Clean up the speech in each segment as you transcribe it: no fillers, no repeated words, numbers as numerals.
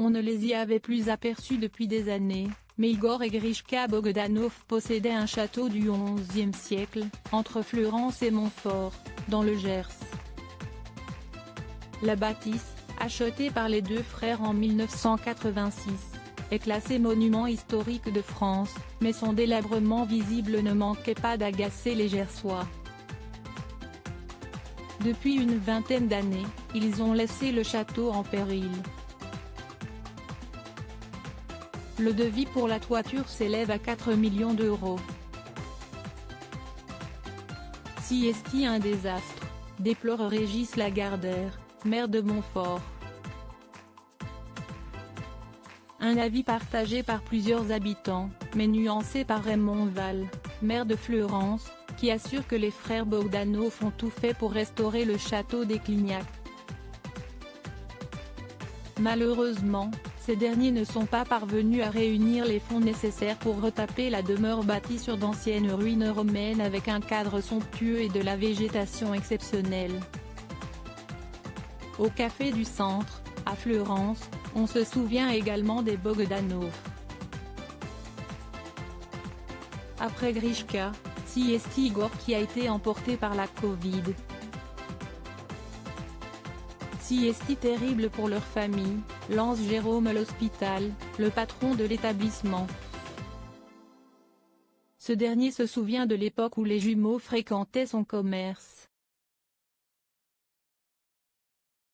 On ne les y avait plus aperçus depuis des années, mais Igor et Grishka Bogdanov possédaient un château du XIe siècle, entre Fleurance et Montfort, dans le Gers. La bâtisse, achetée par les deux frères en 1986, est classée monument historique de France, mais son délabrement visible ne manquait pas d'agacer les Gersois. Depuis une vingtaine d'années, ils ont laissé le château en péril. Le devis pour la toiture s'élève à 4 millions d'euros. Si est-il un désastre, déplore Régis Lagardère, maire de Montfort. Un avis partagé par plusieurs habitants, mais nuancé par Raymond Val, maire de Fleurance, qui assure que les frères Bogdanov ont tout fait pour restaurer le château des Clignac. Malheureusement, ces derniers ne sont pas parvenus à réunir les fonds nécessaires pour retaper la demeure bâtie sur d'anciennes ruines romaines avec un cadre somptueux et de la végétation exceptionnelle. Au Café du Centre, à Fleurance, on se souvient également des Bogdanov. Après Grishka, c'est Igor qui a été emporté par la Covid. C'est terrible pour leur famille, lance Jérôme L'Hospital, le patron de l'établissement. Ce dernier se souvient de l'époque où les jumeaux fréquentaient son commerce.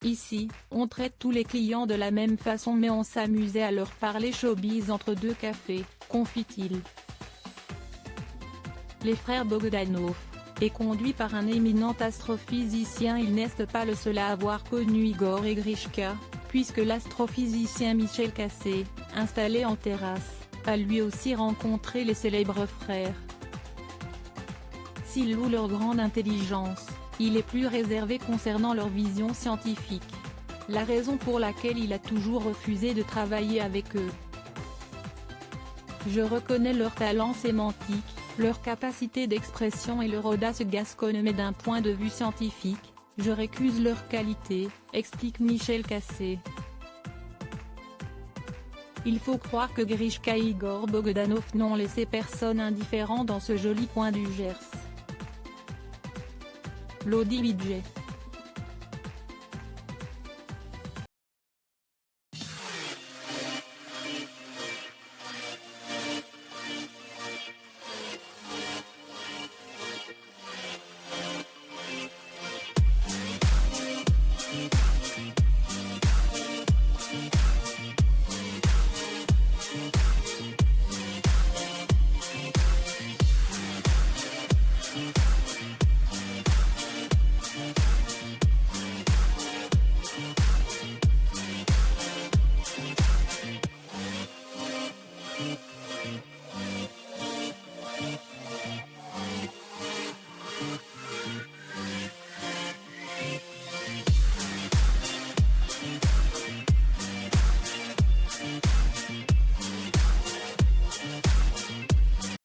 Ici, on traite tous les clients de la même façon mais on s'amusait à leur parler showbiz entre deux cafés, confie-t-il. Les frères Bogdanov, et conduits par un éminent astrophysicien, ils n'est pas le seul à avoir connu Igor et Grishka, puisque l'astrophysicien Michel Cassé, installé en terrasse, a lui aussi rencontré les célèbres frères. S'ils louent leur grande intelligence, il est plus réservé concernant leur vision scientifique. La raison pour laquelle il a toujours refusé de travailler avec eux. Je reconnais leur talent sémantique, leur capacité d'expression et leur audace gasconne, mais d'un point de vue scientifique, je récuse leur qualité, explique Michel Cassé. Il faut croire que Grishka et Igor Bogdanov n'ont laissé personne indifférent dans ce joli coin du Gers. Lodi Widget.